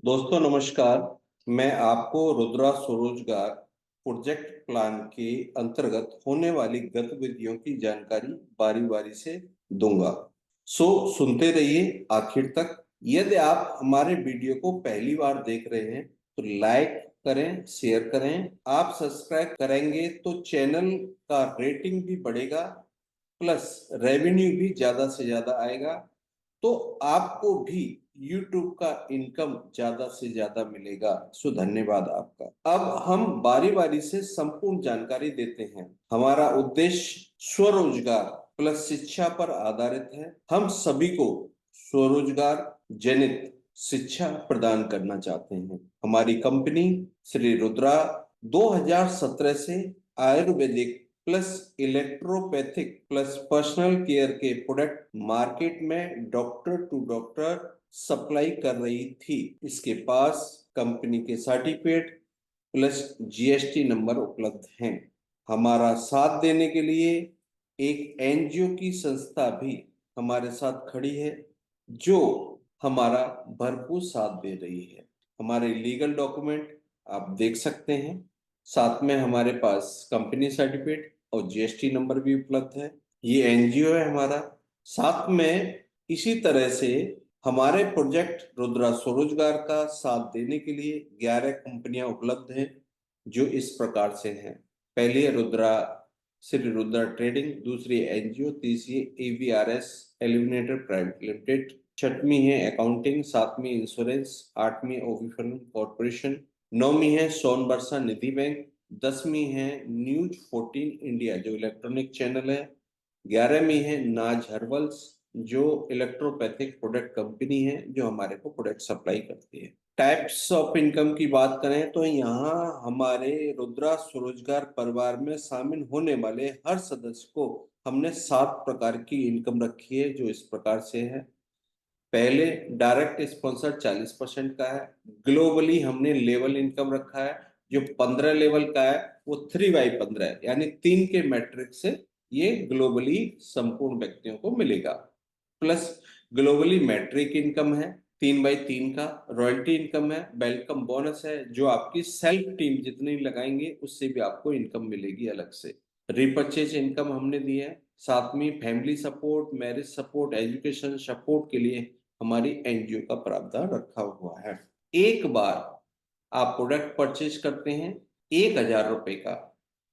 दोस्तों नमस्कार। मैं आपको रुद्रा स्वरोजगार प्रोजेक्ट प्लान के अंतर्गत होने वाली गतिविधियों की जानकारी बारी बारी से दूंगा। सुनते रहिए आखिर तक। यदि आप हमारे वीडियो को पहली बार देख रहे हैं तो लाइक करें, शेयर करें। आप सब्सक्राइब करेंगे तो चैनल का रेटिंग भी बढ़ेगा, प्लस रेवेन्यू भी ज्यादा से ज्यादा आएगा, तो आपको भी YouTube का इनकम ज्यादा से ज्यादा मिलेगा। धन्यवाद आपका। अब हम बारी बारी से संपूर्ण जानकारी देते हैं। हमारा उद्देश्य स्वरोजगार प्लस शिक्षा पर आधारित है। हम सभी को स्वरोजगार जनित शिक्षा प्रदान करना चाहते हैं। हमारी कंपनी श्री रुद्रा 2017 से Ayurvedic plus electropathic plus personal care के प्रोडक्ट मार्केट में डॉक्टर टू डॉक्टर सप्लाई कर रही थी। इसके पास कंपनी के सर्टिफिकेट प्लस जीएसटी नंबर उपलब्ध हैं। हमारा साथ देने के लिए एक एनजीओ की संस्था भी हमारे साथ खड़ी है, जो हमारा भरपूर साथ दे रही है। हमारे लीगल डॉक्यूमेंट आप देख सकते हैं। साथ में हमारे पास कंपनी सर्टिफिकेट और जीएसटी नंबर भी उपलब्ध है। ये एनजीओ है हमारा। साथ में इसी तरह से हमारे प्रोजेक्ट रुद्रा स्वरोजगार का साथ देने के लिए 11 कंपनियां उपलब्ध हैं, जो इस प्रकार से हैं। पहली है रुद्रा श्री रुद्रा ट्रेडिंग, दूसरी एनजीओ, तीसरी एवीआरएस एलिमिनेटर प्राइवेट लिमिटेड, छठवीं है अकाउंटिंग, सातवीं इंश्योरेंस, आठवीं ओविफन कॉर्पोरेशन, नौवीं है सोनबरसा निधि बैंक, 10वीं है न्यूज 14 इंडिया जो इलेक्ट्रॉनिक चैनल है, 11वीं है नाज हर्बल्स जो इलेक्ट्रोपैथिक प्रोडक्ट कंपनी है, जो हमारे को प्रोडक्ट सप्लाई करती है। टाइप्स ऑफ इनकम की बात करें तो यहाँ हमारे रुद्रा स्वरोजगार परिवार में शामिल होने वाले हर सदस्य को हमने 7 प्रकार की इनकम रखी है, जो इस प्रकार से है। पहले डायरेक्ट स्पॉन्सर 40% का है। ग्लोबली हमने लेवल इनकम रखा है, जो 15 लेवल का है वो 3/15 है, यानी 3 के मैट्रिक से ये ग्लोबली संपूर्ण व्यक्तियों को मिलेगा। प्लस ग्लोबली मैट्रिक इनकम है 3/3 का। रॉयल्टी इनकम है, वेलकम बोनस है, जो आपकी सेल्फ टीम जितनी लगाएंगे उससे भी आपको इनकम मिलेगी अलग से। रिपर्चेज इनकम हमने दी है। साथ में family support, marriage support, education support के लिए हमारी एनजीओ का प्रावधान रखा हुआ है। एक बार आप प्रोडक्ट परचेज करते हैं 1,000 रुपए का,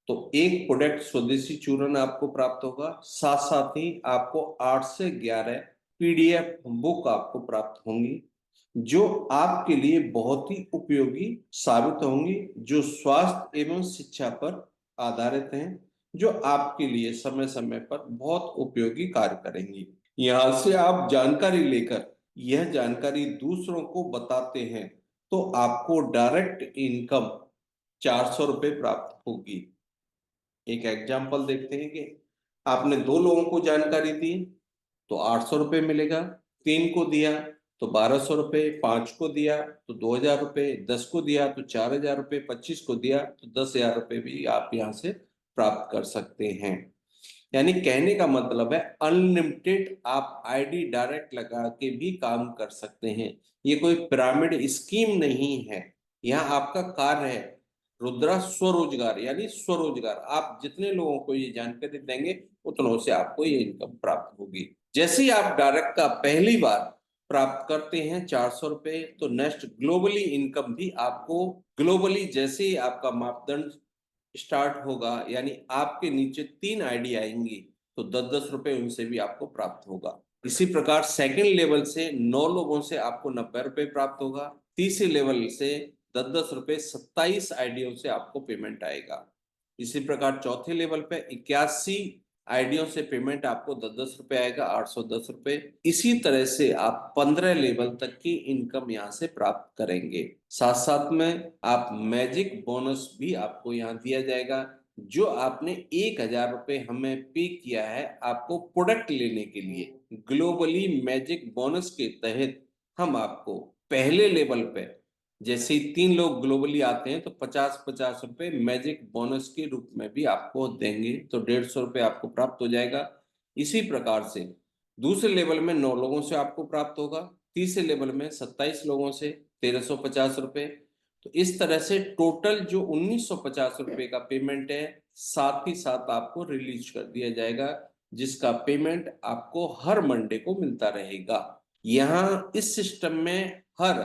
तो एक प्रोडक्ट स्वदेशी चूर्ण आपको प्राप्त होगा। साथ साथ ही आपको 8 से 11 पीडीएफ बुक आपको प्राप्त होंगी, जो आपके लिए बहुत ही उपयोगी साबित होंगी, जो स्वास्थ्य एवं शिक्षा पर आधारित हैं, जो आपके लिए समय समय पर बहुत उपयोगी कार्य करेंगी। यहां से आप जानकारी लेकर यह जानकारी दूसरों को बताते हैं तो आपको डायरेक्ट इनकम 400 रुपये प्राप्त होगी। एक एग्जाम्पल देखते हैं कि आपने 2 लोगों को जानकारी दी तो 800 रुपये मिलेगा, 3 को दिया तो 1200 रुपये, 5 को दिया तो 2000 रुपये, 10 को दिया तो 4000 रुपये, 25 को दिया तो 10,000 रुपये भी आप यहाँ से प्राप्त कर सकते हैं। यानी कहने का मतलब है अनलिमिटेड आप आईडी डायरेक्ट लगा के भी काम कर सकते हैं। ये कोई पिरामिड स्कीम नहीं है। यहाँ आपका कार्य है रुद्रा स्वरोजगार, यानी स्वरोजगार। आप जितने लोगों को ये जानकारी देंगे उतनों से आपको ये इनकम प्राप्त होगी। जैसे ही आप डायरेक्ट का पहली बार प्राप्त करते हैं 400 रुपये, तो नेक्स्ट ग्लोबली इनकम भी आपको ग्लोबली जैसे ही आपका मापदंड स्टार्ट होगा, यानी आपके नीचे 3 आईडी आएंगी तो 10-10 रुपए उनसे भी आपको प्राप्त होगा। इसी प्रकार सेकंड लेवल से 9 लोगों से आपको 90 रुपए प्राप्त होगा। तीसरे लेवल से 10-10 रुपए 27 आईडियों से आपको पेमेंट आएगा। इसी प्रकार चौथे लेवल पे 81 आईडियों से पेमेंट आपको 10-10 रुपए आएगा, 810 रुपए। इसी तरह से आप 15 लेवल तक की इनकम यहाँ से प्राप्त करेंगे। साथ साथ में आप मैजिक बोनस भी आपको यहाँ दिया जाएगा। जो आपने 1,000 रुपये हमें पे किया है आपको प्रोडक्ट लेने के लिए, ग्लोबली मैजिक बोनस के तहत हम आपको पहले लेवल पे जैसे ही 3 लोग ग्लोबली आते हैं तो 50-50 रुपए मैजिक बोनस के रूप में भी आपको देंगे, तो 150 रुपये आपको प्राप्त हो जाएगा। इसी प्रकार से दूसरे लेवल में 9 लोगों से आपको प्राप्त होगा। तीसरे लेवल में 27 लोगों से 1350 रुपए। तो इस तरह से टोटल जो 1950 रुपए का पेमेंट है, साथ ही साथ आपको रिलीज कर दिया जाएगा, जिसका पेमेंट आपको हर मंडे को मिलता रहेगा। यहाँ इस सिस्टम में हर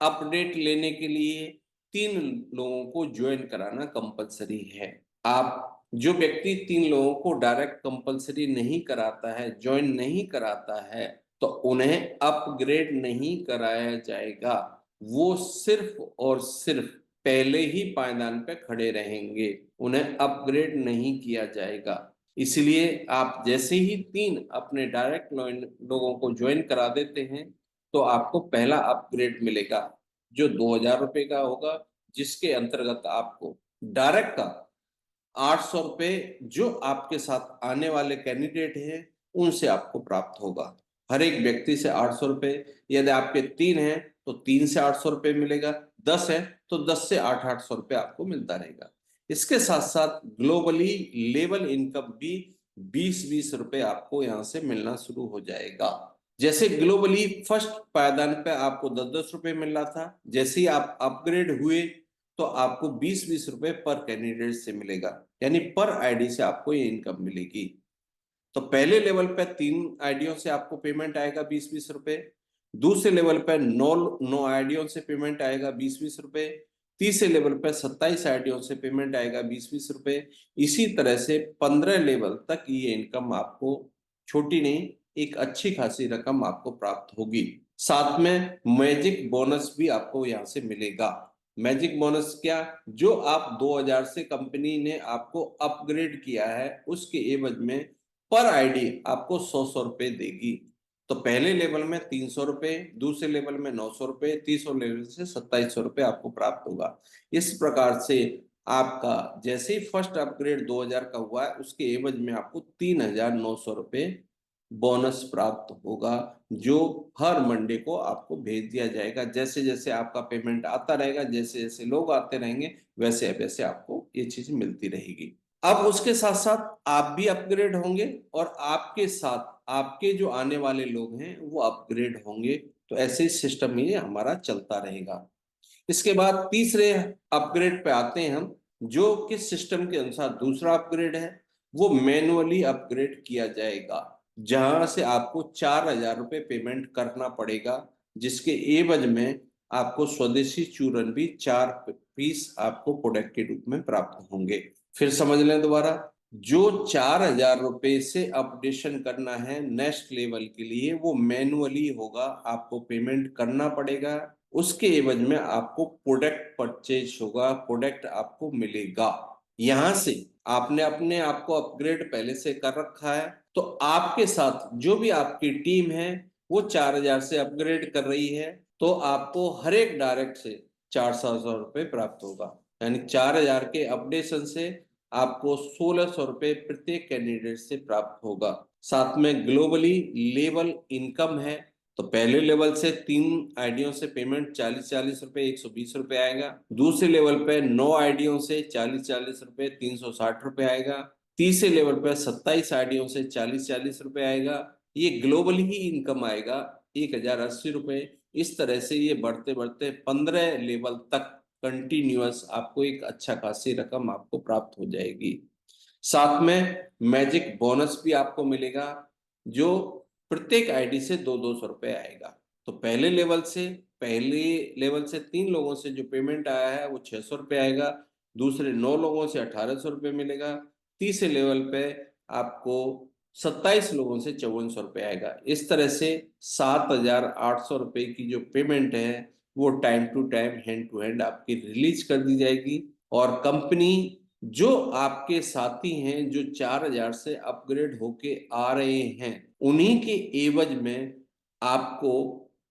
अपडेट लेने के लिए 3 लोगों को ज्वाइन कराना कंपलसरी है। आप जो व्यक्ति 3 लोगों को डायरेक्ट कंपलसरी नहीं कराता है, ज्वाइन नहीं कराता है, तो उन्हें अपग्रेड नहीं कराया जाएगा। वो सिर्फ और सिर्फ पहले ही पायदान पे खड़े रहेंगे, उन्हें अपग्रेड नहीं किया जाएगा। इसलिए आप जैसे ही 3 अपने डायरेक्ट लोगों को ज्वाइन करा देते हैं, तो आपको पहला अपग्रेड मिलेगा जो 2000 रुपए का होगा, जिसके अंतर्गत आपको डायरेक्ट का 800 रुपए जो आपके साथ आने वाले कैंडिडेट हैं उनसे आपको प्राप्त होगा। हर एक व्यक्ति से 800 रुपए। यदि आपके 3 हैं तो 3 से 800 रुपए मिलेगा, 10 है तो 10 से 800 रुपए आपको मिलता रहेगा। इसके साथ साथ ग्लोबली लेवल इनकम भी 20-20 रुपए आपको यहाँ से मिलना शुरू हो जाएगा। जैसे ग्लोबली फर्स्ट पायदान पे आपको 10-10 रुपए मिल रहा था, जैसे ही आप अपग्रेड हुए तो आपको 20-20 रुपए पर कैंडिडेट से मिलेगा, यानी पर आईडी से आपको ये इनकम मिलेगी। तो पहले लेवल पे 3 आईडियों से आपको पेमेंट आएगा 20-20 रुपए। दूसरे लेवल पे 9 आईडियों से पेमेंट आएगा 20-20 रुपए। तीसरे लेवल पे 27 आईडियों से पेमेंट आएगा 20-20 रुपए। इसी तरह से 15 लेवल तक ये इनकम आपको छोटी नहीं, एक अच्छी खासी रकम आपको प्राप्त होगी। साथ में मैजिक बोनस भी आपको यहाँ से मिलेगा। मैजिक बोनस क्या? जो आप 2000 से कंपनी ने आपको अपग्रेड किया है, उसके एवज में पर आईडी आपको 100 रुपए देगी। तो पहले लेवल में 300 रुपए, दूसरे लेवल में 900 रुपए, तीसरे लेवल से 2700 रुपए आपको प्राप्त होगा। इस प्रकार से आपका जैसे ही फर्स्ट अपग्रेड 2000 का हुआ है, उसके एवज में आपको 3900 रुपए बोनस प्राप्त होगा, जो हर मंडे को आपको भेज दिया जाएगा। जैसे जैसे आपका पेमेंट आता रहेगा, जैसे जैसे लोग आते रहेंगे, वैसे वैसे आपको ये चीज मिलती रहेगी। अब उसके साथ साथ आप भी अपग्रेड होंगे और आपके साथ आपके जो आने वाले लोग हैं वो अपग्रेड होंगे। तो ऐसे सिस्टम ये हमारा चलता रहेगा। इसके बाद तीसरे अपग्रेड पे आते हैं हम, जो किस सिस्टम के अनुसार दूसरा अपग्रेड है, वो मैनुअली अपग्रेड किया जाएगा, जहां से आपको 4000 रुपए पेमेंट करना पड़ेगा, जिसके एवज में आपको स्वदेशी चूरन भी 4 पीस आपको प्रोडक्ट के रूप में प्राप्त होंगे। फिर समझ लें दोबारा, जो 4000 रुपए से अपडेशन करना है नेक्स्ट लेवल के लिए, वो मैनुअली होगा, आपको पेमेंट करना पड़ेगा। उसके एवज में आपको प्रोडक्ट परचेज होगा, प्रोडक्ट आपको मिलेगा। यहां से आपने अपने आप को अपग्रेड पहले से कर रखा है, तो आपके साथ जो भी आपकी टीम है वो 4000 से अपग्रेड कर रही है, तो आपको हर एक डायरेक्ट से 400 रुपए प्राप्त होगा। यानी 4000 के अपडेशन से आपको 1600 रुपए प्रत्येक कैंडिडेट से प्राप्त होगा। साथ में ग्लोबली लेवल इनकम है, तो पहले लेवल से 3 आईडियों से पेमेंट 40-40 रुपए 120 रुपए आएगा। दूसरे लेवल पे 9 आईडियों से 40-40 रुपए 360 रुपए आएगा। तीसरे लेवल पे 27 आईडियों से 40-40 रुपए आएगा। ये ग्लोबली ही इनकम आएगा 1080 रुपए। इस तरह से ये बढ़ते बढ़ते 15 लेवल तक कंटिन्यूअस आपको एक अच्छा खासी रकम आपको प्राप्त हो जाएगी। साथ में मैजिक बोनस भी आपको मिलेगा, जो प्रत्येक आईडी से 200 रुपए आएगा। तो पहले लेवल से 3 लोगों से जो पेमेंट आया है वो 600 रुपए आएगा। दूसरे 9 लोगों से 1800 रुपए मिलेगा। तीसरे लेवल पे आपको 27 लोगों से 5400 रुपए आएगा। इस तरह से 7800 रुपए की जो पेमेंट है वो time to time hand to hand आपकी रिलीज कर दी जाएगी। और कंपनी जो आपके साथी हैं जो 4000 से अपग्रेड होके आ रहे हैं, उन्हीं के एवज में आपको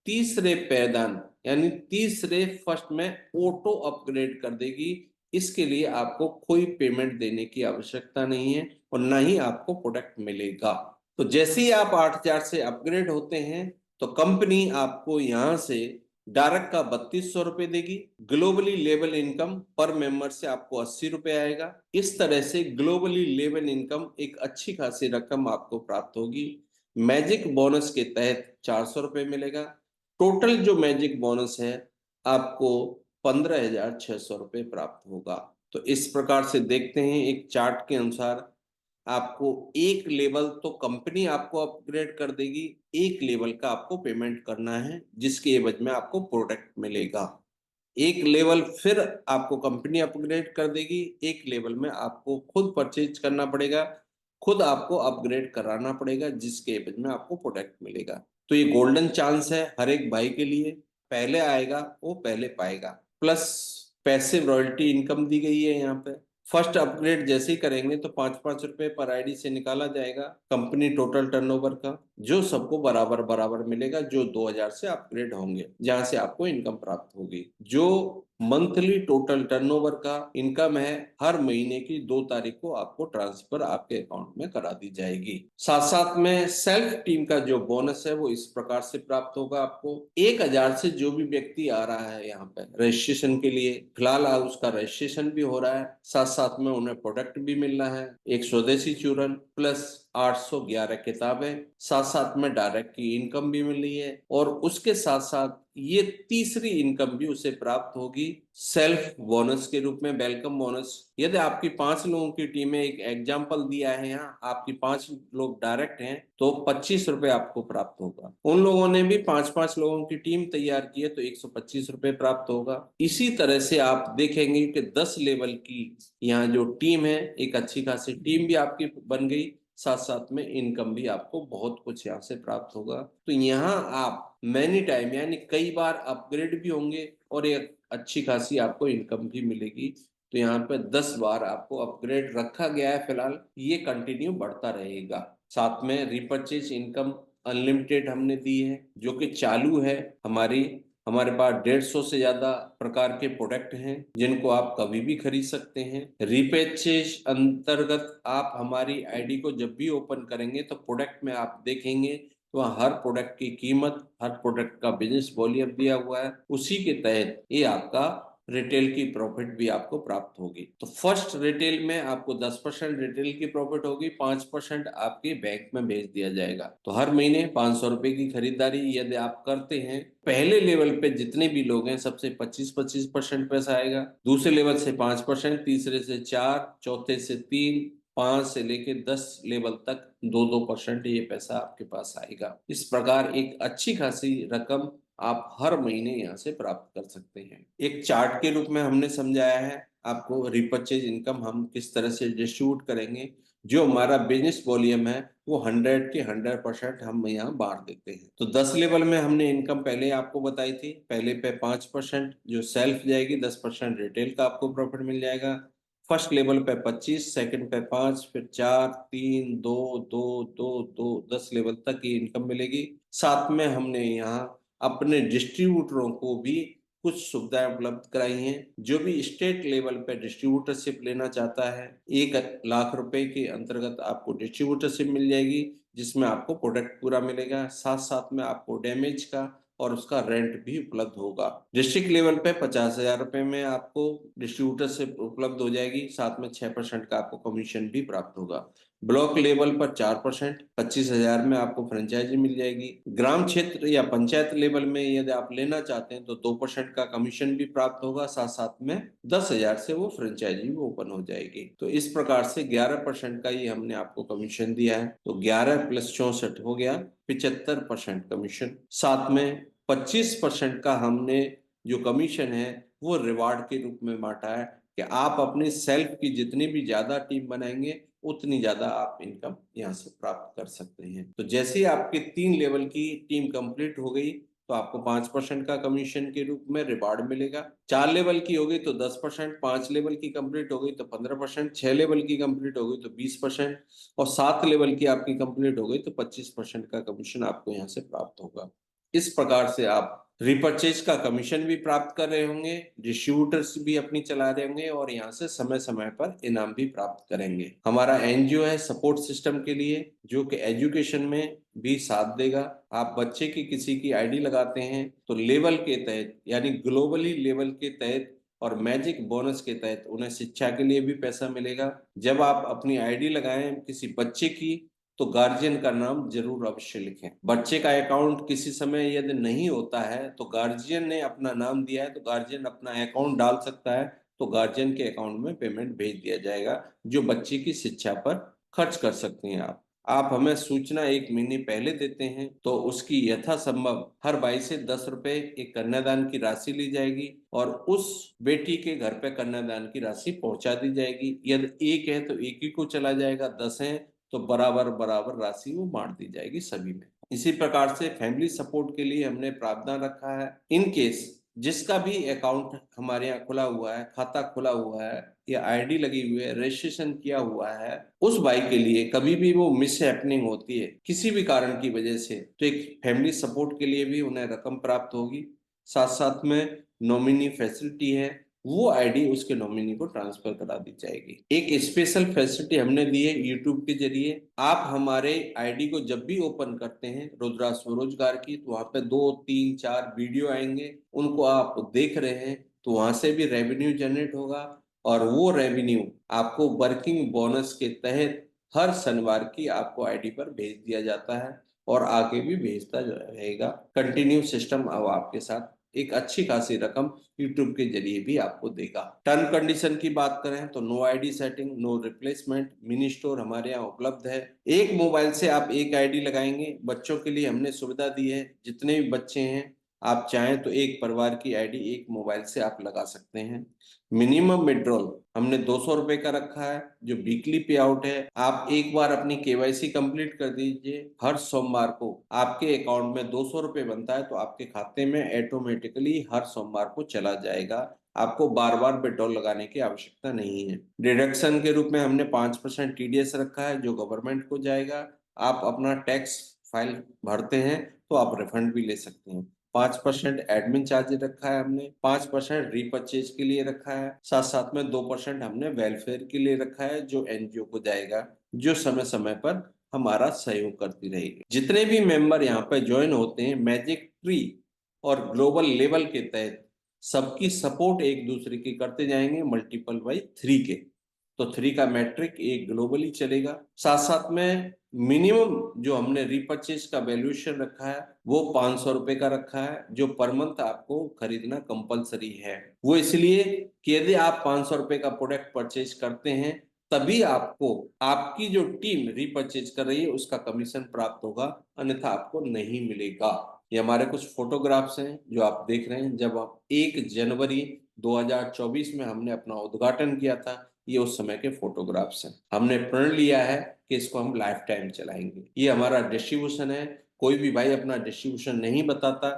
तीसरे पैदान यानी तीसरे फर्स्ट में ऑटो अपग्रेड कर देगी। इसके लिए आपको कोई पेमेंट देने की आवश्यकता नहीं है और ना ही आपको प्रोडक्ट मिलेगा। तो जैसे ही आप 8000 से अपग्रेड होते हैं, तो कंपनी आपको यहां से डायरेक्ट का 3200 रुपए देगी। ग्लोबली लेवल इनकम पर मेंबर से आपको 80 रुपए आएगा। इस तरह से ग्लोबली लेवल इनकम एक अच्छी खासी रकम आपको प्राप्त होगी। मैजिक बोनस के तहत 400 रुपए मिलेगा। टोटल जो मैजिक बोनस है आपको 15,600 रुपये प्राप्त होगा। तो इस प्रकार से देखते हैं एक चार्ट के अनुसार आपको एक लेवल तो कंपनी आपको अपग्रेड कर देगी, एक लेवल का आपको पेमेंट करना है जिसके एवज में आपको प्रोडक्ट मिलेगा। एक लेवल फिर आपको कंपनी अपग्रेड कर देगी, एक लेवल में आपको खुद परचेज करना पड़ेगा, खुद आपको अपग्रेड कराना पड़ेगा जिसके एवज में आपको प्रोडक्ट मिलेगा। तो ये गोल्डन चांस है हर एक भाई के लिए, पहले आएगा वो पहले पाएगा। प्लस पैसिव रॉयल्टी इनकम दी गई है यहाँ पे। फर्स्ट अपग्रेड जैसे ही करेंगे तो 5-5 रुपए पर आईडी से निकाला जाएगा कंपनी टोटल टर्नओवर का, जो सबको बराबर बराबर मिलेगा जो 2000 से अपग्रेड होंगे, जहां से आपको इनकम प्राप्त होगी। जो मंथली टोटल टर्नओवर का इनकम है हर महीने की 2 तारीख को आपको ट्रांसफर आपके अकाउंट में करा दी जाएगी। साथ साथ में सेल्फ टीम का जो बोनस है वो इस प्रकार से प्राप्त होगा आपको। 1000 से जो भी व्यक्ति आ रहा है यहाँ पे रजिस्ट्रेशन के लिए, फिलहाल उसका रजिस्ट्रेशन भी हो रहा है, साथ साथ में उन्हें प्रोडक्ट भी मिल रहा है, एक स्वदेशी चूरन प्लस 811 किताबें, साथ साथ में डायरेक्ट की इनकम भी मिल रही है, और उसके साथ साथ ये तीसरी इनकम भी उसे प्राप्त होगी सेल्फ बोनस के रूप में, वेलकम बोनस। यदि आपकी 5 लोगों की टीम में, एक एग्जाम्पल दिया है यहाँ, आपकी 5 लोग डायरेक्ट हैं तो 25 रुपए आपको प्राप्त होगा। उन लोगों ने भी 5-5 लोगों की टीम तैयार की है तो 125 रुपए प्राप्त होगा। इसी तरह से आप देखेंगे कि 10 लेवल की यहाँ जो टीम है, एक अच्छी खासी टीम भी आपकी बन गई, साथ साथ में इनकम भी आपको बहुत कुछ यहाँ से प्राप्त होगा। तो यहाँ आप मैनी टाइम यानी कई बार अपग्रेड भी होंगे और एक अच्छी खासी आपको इनकम भी मिलेगी। तो यहाँ पे 10 बार आपको अपग्रेड रखा गया है फिलहाल, ये कंटिन्यू बढ़ता रहेगा। साथ में रिपर्चेज इनकम अनलिमिटेड हमने दी है जो कि चालू है हमारी। हमारे पास 150 से ज्यादा प्रकार के प्रोडक्ट हैं जिनको आप कभी भी खरीद सकते हैं। रिपर्चेज अंतर्गत आप हमारी आईडी को जब भी ओपन करेंगे तो प्रोडक्ट में आप देखेंगे तो हर प्रोडक्ट की कीमत, हर प्रोडक्ट का बिजनेस वॉल्यूम दिया हुआ है, उसी के तहत ये आपका रिटेल की प्रॉफिट भी आपको प्राप्त होगी। तो फर्स्ट रिटेल में आपको 10% रिटेल की प्रॉफिट होगी, 5% आपके बैंक में भेज दिया जाएगा। तो हर महीने 500 रुपए की खरीदारी यदि आप करते हैं, पहले लेवल पे जितने भी लोग हैं सबसे 25-25% पैसा आएगा, दूसरे लेवल से 5%, तीसरे से 4, चौथे से 3, 5 से लेके 10 लेवल तक 2-2% ये पैसा आपके पास आएगा। इस प्रकार एक अच्छी खासी रकम आप हर महीने यहाँ से प्राप्त कर सकते हैं। एक चार्ट के रूप में हमने समझाया है आपको रिपर्चेज इनकम हम किस तरह से डिस्ट्रीब्यूट करेंगे। जो हमारा बिजनेस वॉल्यूम है वो 100 के 100% हम यहाँ बांट देते हैं। तो 10 लेवल में हमने इनकम पहले आपको बताई थी। पहले पे 5% जो सेल्फ जाएगी, 10% रिटेल का आपको प्रॉफिट मिल जाएगा। फर्स्ट लेवल पे 25, सेकंड पे 5, फिर 4, 3, 2, 2, 2, 2, 10 लेवल तक की इनकम मिलेगी। साथ में हमने यहाँ अपने डिस्ट्रीब्यूटरों को भी कुछ सुविधाएं उपलब्ध कराई हैं। जो भी स्टेट लेवल पे डिस्ट्रीब्यूटरशिप लेना चाहता है, 1 लाख रुपए के अंतर्गत आपको डिस्ट्रीब्यूटरशिप मिल जाएगी, जिसमें आपको प्रोडक्ट पूरा मिलेगा, साथ साथ में आपको डैमेज का और उसका रेंट भी उपलब्ध होगा। डिस्ट्रिक्ट लेवल पे 50,000 रुपए में आपको डिस्ट्रीब्यूटरशिप उपलब्ध हो जाएगी, साथ में 6% का आपको कमीशन भी प्राप्त होगा। ब्लॉक लेवल पर 4%, 25,000 में आपको फ्रेंचाइजी मिल जाएगी। ग्राम क्षेत्र या पंचायत लेवल में यदि आप लेना चाहते हैं तो 2% का कमीशन भी प्राप्त होगा, साथ साथ में 10,000 से वो फ्रेंचाइजी भी ओपन हो जाएगी। तो इस प्रकार से 11% का ही हमने आपको कमीशन दिया है। तो 11 + 64 हो गया 75% कमीशन। साथ में 25% का हमने जो कमीशन है वो रिवार्ड के रूप में बांटा है कि आप अपनी सेल्फ की जितनी भी ज्यादा टीम बनाएंगे उतनी ज्यादा आप इनकम यहाँ से प्राप्त कर सकते हैं। तो जैसे ही आपके 3 लेवल की टीम कंप्लीट हो गई तो आपको 5% का कमीशन के रूप में रिवार्ड मिलेगा। 4 लेवल की हो गई तो 10%, 5 लेवल की कंप्लीट हो गई तो 15%, 6 लेवल की कंप्लीट हो गई तो 20%, और 7 लेवल की आपकी कंप्लीट हो गई तो 25% का कमीशन आपको यहाँ से प्राप्त होगा। इस प्रकार से आप रिपर्चेज का कमीशन भी प्राप्त कर रहे होंगे, डिस्ट्रीब्यूटर्स भी अपनी चला रहे होंगे, और यहाँ से समय समय पर इनाम भी प्राप्त करेंगे। हमारा एनजीओ है सपोर्ट सिस्टम के लिए, जो कि एजुकेशन में भी साथ देगा। आप बच्चे की किसी की आईडी लगाते हैं तो लेवल के तहत यानी ग्लोबली लेवल के तहत और मैजिक बोनस के तहत उन्हें शिक्षा के लिए भी पैसा मिलेगा। जब आप अपनी आईडी लगाएं किसी बच्चे की तो गार्जियन का नाम जरूर अवश्य लिखें। बच्चे का अकाउंट किसी समय यदि नहीं होता है तो गार्जियन ने अपना नाम दिया है तो गार्जियन अपना अकाउंट डाल सकता है, तो गार्जियन के अकाउंट में पेमेंट भेज दिया जाएगा, जो बच्चे की शिक्षा पर खर्च कर सकती हैं आप हमें सूचना 1 महीने पहले देते हैं तो उसकी यथासंभव हर भाई से 10 रुपए एक कन्यादान की राशि ली जाएगी और उस बेटी के घर पे कन्यादान की राशि पहुंचा दी जाएगी। यदि एक है तो एक ही को चला जाएगा, 10 है तो बराबर बराबर राशि वो बांट दी जाएगी सभी में। इसी प्रकार से फैमिली सपोर्ट के लिए हमने प्रावधान रखा है, इन केस जिसका भी अकाउंट हमारे यहाँ खुला हुआ है, खाता खुला हुआ है या आईडी लगी हुई है, रजिस्ट्रेशन किया हुआ है, उस भाई के लिए कभी भी वो मिस हैपनिंग होती है किसी भी कारण की वजह से, तो एक फैमिली सपोर्ट के लिए भी उन्हें रकम प्राप्त होगी। साथ साथ में नॉमिनी फैसिलिटी है, वो आईडी उसके नॉमिनी को ट्रांसफर करा दी जाएगी। एक स्पेशल फैसिलिटी हमने दी है यूट्यूब के जरिए, आप हमारे आईडी को जब भी ओपन करते हैं रुद्रा स्वरोजगार की, तो वहां पे 2 3 4 वीडियो आएंगे, उनको आप देख रहे हैं तो वहां से भी रेवेन्यू जनरेट होगा और वो रेवेन्यू आपको वर्किंग बोनस के तहत हर शनिवार की आपको आईडी पर भेज दिया जाता है और आगे भी भेजता रहेगा। कंटिन्यू सिस्टम अब आपके साथ एक अच्छी खासी रकम यूट्यूब के जरिए भी आपको देगा। टर्म कंडीशन की बात करें तो no ID setting, no replacement, mini store हमारे यहाँ उपलब्ध है। एक मोबाइल से आप एक आईडी लगाएंगे। बच्चों के लिए हमने सुविधा दी है, जितने भी बच्चे हैं आप चाहें तो एक परिवार की आईडी एक मोबाइल से आप लगा सकते हैं। मिनिमम विड्रॉल हमने 200 रुपए का रखा है, जो वीकली पे आउट है। आप एक बार अपनी केवाईसी कंप्लीट कर दीजिए, हर सोमवार को आपके अकाउंट में 200 रुपए बनता है तो आपके खाते में ऑटोमेटिकली हर सोमवार को चला जाएगा, आपको बार बार विड्रॉल लगाने की आवश्यकता नहीं है। डिडक्शन के रूप में हमने 5% टीडीएस रखा है जो गवर्नमेंट को जाएगा। आप अपना टैक्स फाइल भरते हैं तो आप रिफंड भी ले सकते हैं। 5% एडमिन चार्ज रखा है हमने, 5% रीपरचेज के लिए रखा है, साथ साथ में 2% हमने वेलफेयर के लिए रखा है जो एनजीओ को जाएगा, जो समय समय पर हमारा सहयोग करती रहेगी। जितने भी मेंबर यहाँ पे ज्वाइन होते हैं मैजिक ट्री और ग्लोबल लेवल के तहत सबकी सपोर्ट एक दूसरे की करते जाएंगे मल्टीपल बाई 3 के, तो 3 का मैट्रिक एक ग्लोबली चलेगा। साथ साथ में मिनिमम जो हमने रिपर्चेज का वैल्यूएशन रखा है वो 500 रुपए का रखा है, जो पर मंथ आपको खरीदना कंपलसरी है। वो इसलिए कि यदि आप 500 रुपए का प्रोडक्ट परचेज करते हैं तभी आपको आपकी जो टीम रिपर्चेज कर रही है उसका कमीशन प्राप्त होगा, अन्यथा आपको नहीं मिलेगा। ये हमारे कुछ फोटोग्राफ्स हैं जो आप देख रहे हैं, जब आप 1 जनवरी 2024 में हमने अपना उद्घाटन किया था, ये उस समय के फोटोग्राफ्स हैं। हमने प्रण लिया है कि इसको हम लाइफ टाइम चलाएंगे। ये हमारा डिस्ट्रीब्यूशन है, कोई भी भाई अपना डिस्ट्रीब्यूशन नहीं बताता,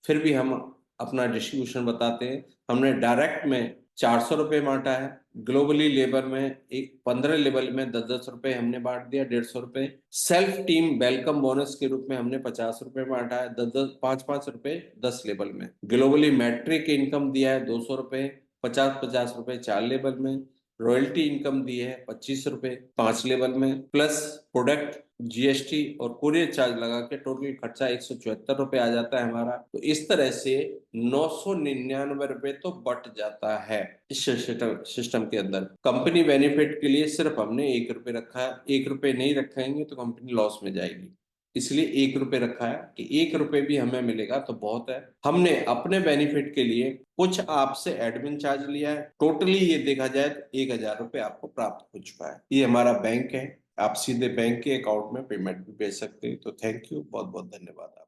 फिर भी हम अपना डिस्ट्रीब्यूशन बताते हैं। हमने डायरेक्ट में 400 रुपये बांटा है, ग्लोबली लेबर में एक 15 लेवल में 10-10 रुपए हमने बांट दिया, 150 रुपए। सेल्फ टीम वेलकम बोनस के रूप में हमने 50 रुपए बांटा है, 10-10 5-5 रुपए 10 लेवल में। ग्लोबली मैट्रिक इनकम दिया है 200 रुपए, 50-50 रुपए 4 लेवल में। रॉयल्टी इनकम दी है 25 रुपए 5 लेवल में, प्लस प्रोडक्ट जीएसटी और कुरियर चार्ज लगा के टोटल खर्चा 174 रुपए आ जाता है हमारा। तो इस तरह से 999 रुपए तो बट जाता है इस सिस्टम के अंदर। कंपनी बेनिफिट के लिए सिर्फ हमने 1 रुपए रखा है, 1 रुपए नहीं रखेंगे तो कंपनी लॉस में जाएगी, इसलिए 1 रुपए रखा है कि 1 रुपए भी हमें मिलेगा तो बहुत है। हमने अपने बेनिफिट के लिए कुछ आपसे एडमिन चार्ज लिया है, टोटली ये देखा जाए तो 1000 रुपए आपको प्राप्त हो चुका है। ये हमारा बैंक है, आप सीधे बैंक के अकाउंट में पेमेंट भी भेज सकते हैं। तो थैंक यू, बहुत बहुत धन्यवाद आप।